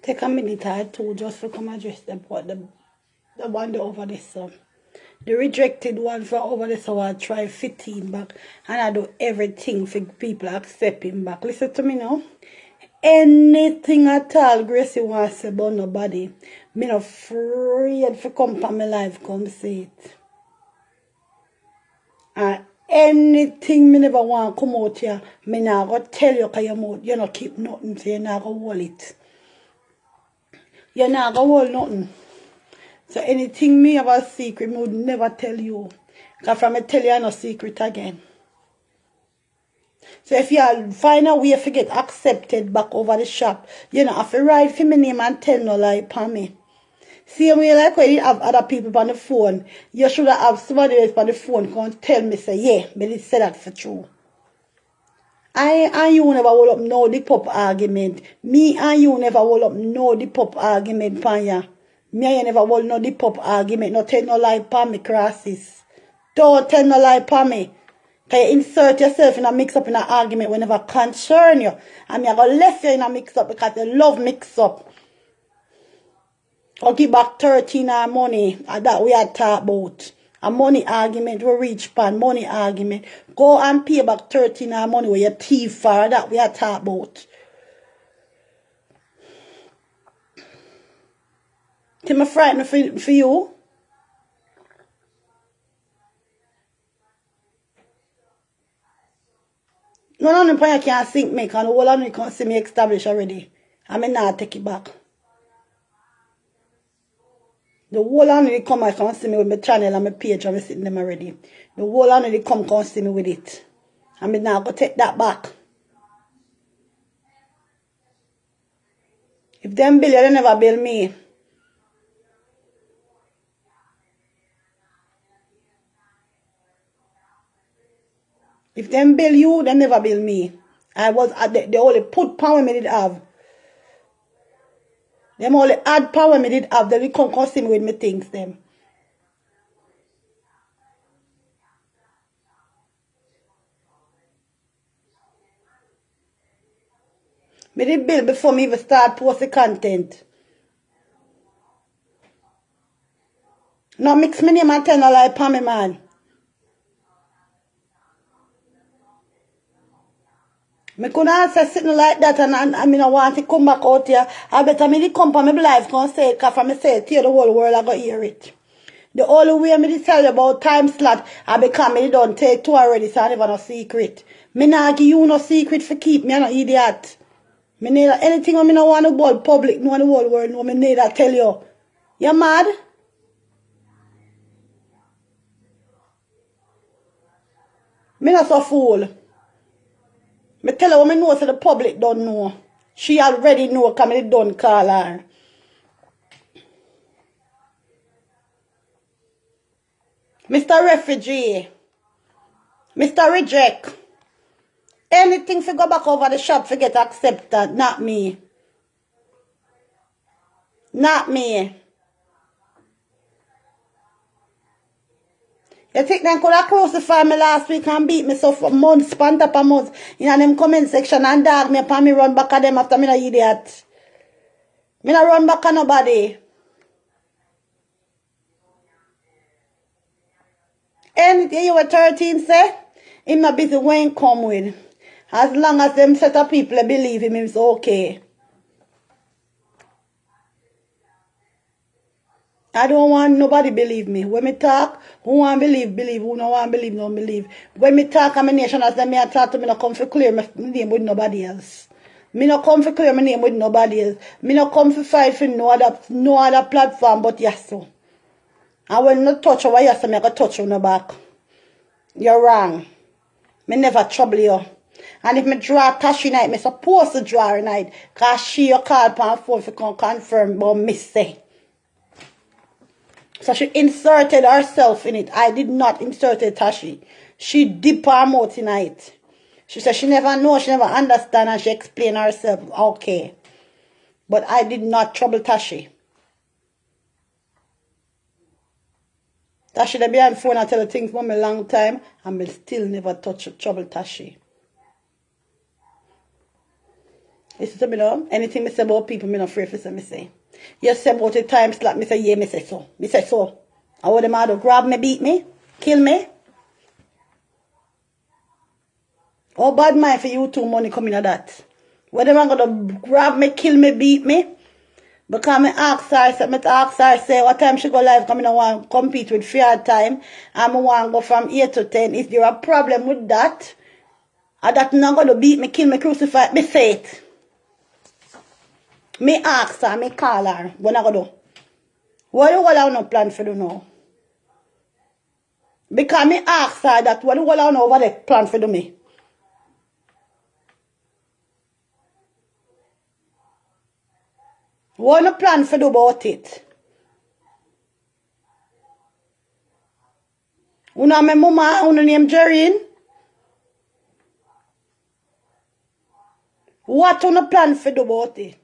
Take a minute or two just to come address them, but the one that over this the rejected one for over this, so I try 15 back and I do everything for people accept him back. Listen to me now. Anything at all Gracie wants to say about nobody, me not afraid to come to my life, come say it. And anything me never want to come out here, me not go tell you because your mouth, you not keep nothing, so you not go hold it. You not go hold nothing. So anything me have a secret, me would never tell you. Because from me tell you, I no secret again. So if you find a way to get accepted back over the shop, you know, have to write for my name and tell no lie upon me. Same way like when you have other people on the phone, you should have somebody else on the phone come tell me, say, yeah, but it said that for true. I and you never hold up no the pop argument. Me and you never hold up no the pop argument, Panya. Me and you never hold no the pop argument. No tell no lie upon me, crosses. Don't tell no lie upon me. Can you insert yourself in a mix-up in an argument whenever concern you? And me I go left you in a mix-up because you love mix-up. Or give back 13 our money that we had talked about. A money argument we reach pan, money argument. Go and pay back 13 our money where you thief for that we had talked about. Am I frightened for you? No, you can't sink me because the whole of me can't see me established already. I may not take it back. The whole of me come and see me with my channel and my page and I'm sitting them already. The whole of me come see me with it. I may not go take that back. If them bill you, they never bill me. If them bill you, they never bill me. I was at they only put power me did have. Them only add power me did have. They come see me with me things them. Me did bill before me even start posting content. Now mix me name and tell no lie upon me, man. Me could answer sitting like that and I mean I want to come back out here. I better me come for my life can say it because from me say it to the whole world I go hear it. The only way me tell you about time slot I become me don't take two already so I never no secret. Me not give you no secret for keep me, I no idiot. Me need anything I me no want to bold public no the whole world no me need I tell you. You mad? Me not so fool. Me tell her what me know so the public don't know. She already know because me don't call her. Mr. Refugee. Mr. Reject. Anything for go back over the shop for get accepted. Not me. Not me. You think they could have crucified me last week and beat me so for months, span up a month in them comment section and dog me upon me run back at them after me no idiot. Me no run back at nobody. Anything you were 13 say, him not busy when come with. As long as them set of people believe him, it's okay. I don't want nobody believe me. When me talk, who want believe, believe. Who no want believe, don't believe. When me talk, I'm a nation as them me I talk to me, no come for clear my name with nobody else. Me no come for clear my name with nobody else. Me no come for fight for no other platform but Yasso. And when no touch over Yasso, me I go touch on the back. You're wrong. Me never trouble you. And if me draw Tashi night, me supposed to draw her night. Cause she your call upon phone for come confirm about me say. So she inserted herself in it. I did not insert Tashi. She dipped her mouth tonight. She said she never know, she never understand, and she explained herself. Okay. But I did not trouble Tashi. Tashi they be on phone and tell her things for me a long time, and me still never trouble Tashi. Listen to me now. Anything me say about people, me not afraid for say me say. You say about the time slot, me say yeah, me say so. Me say so. I want them out to grab me, beat me, kill me. Oh, bad mind for you too, money coming at that. When them gonna grab me, kill me, beat me? Because me ask her, say, what time she go live, come in, I want to compete with fair time, and I want to go from 8 to 10. Is there a problem with that? Or that not going to beat me, kill me, crucify me, say it. Me ask her, me call her, what I go do? What do you have no plan for do now? Because me ask her that, what do you have no over the plan for do me? What no plan for do about it? Una me mama, una name Jerrine? What una plan for do about it?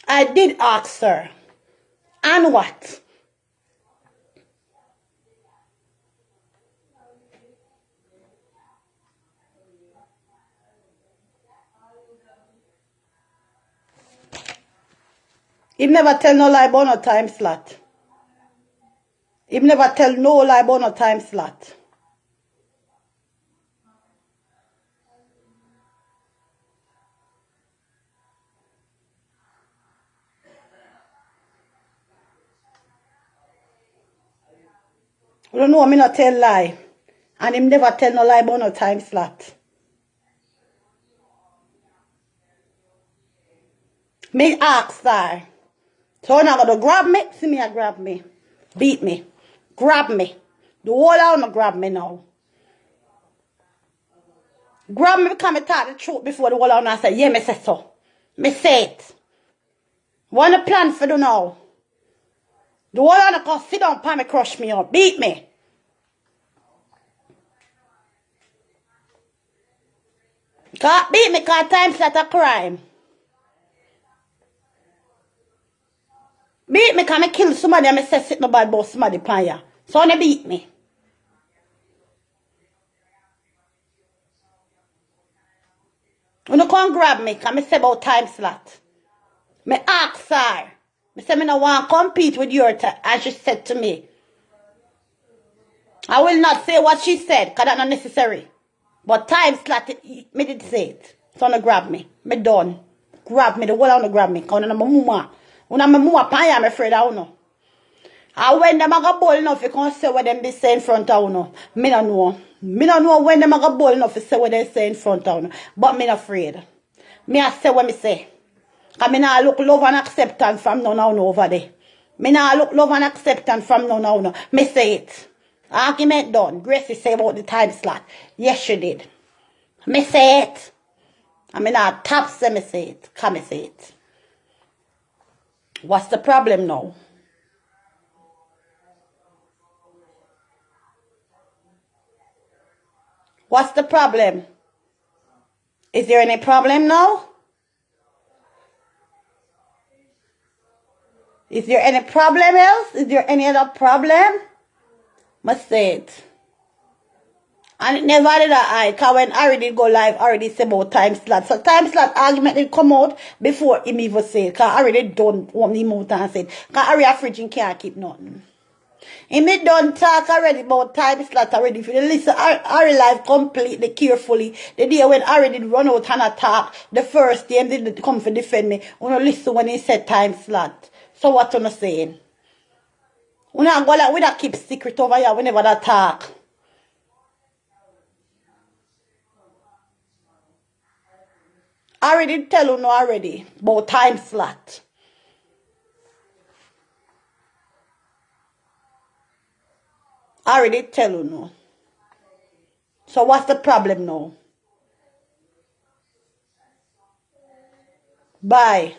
I did ask her. And what? He never tell no lie about no time slot. He never tell no lie about no time slot. You don't know me not tell lie. And him never tell no lie about no time slot. Me ask her. So now gonna grab me, see me a grab me. Beat me. Grab me. The whole out no grab me now. Grab me because I talk the truth before the whole out and say, yeah, me say so. Me say it. What a plan for do now? The whole out can sit down and me crush me up. Beat me. Can't beat me because time slot a crime. Beat me because I kill somebody and I say sit no bad about somebody pan ya. So they beat me. When you can't grab me because I say about time slot. Me ask her. I say me no want to compete with your time. And she said to me. I will not say what she said because that's not necessary. But time slot, me did say it. So no grab me. Me done. Grab me. The whole of no grab me. Because I'm my mama. When I'm a mama pan, I'm afraid I don't know. And when them a go bold enough, you can't say what them be say in front of you. Me don't know. Me don't know when them a go bold enough to say what they say in front of you. But me not afraid. Me I say what me say. Because me not look love and acceptance from none of you over there. Me not look love and acceptance from none of you. Me say it. Argument done. Gracie say about the time slot. Yes, she did. Me say it. I mean, I tap say me say it. Come me say it. What's the problem now? What's the problem? Is there any problem now? Is there any problem else? Is there any other problem? Must say it. And it never did I, because when Harry did go live, I already said about time slot. So time slot argument did come out before him even said it. Because Harry did don't want him out and said, because Harry a fridge and can't keep nothing. He made done talk already about time slot already. If you listen, Harry live completely carefully. The day when Harry did run out and attack, the first day he did come to defend me. You know, listen when he said time slot. So what you saying? We not go like we not keep secret over here whenever that talk. I already tell you no already about time slot. I already tell you no. So what's the problem now? Bye.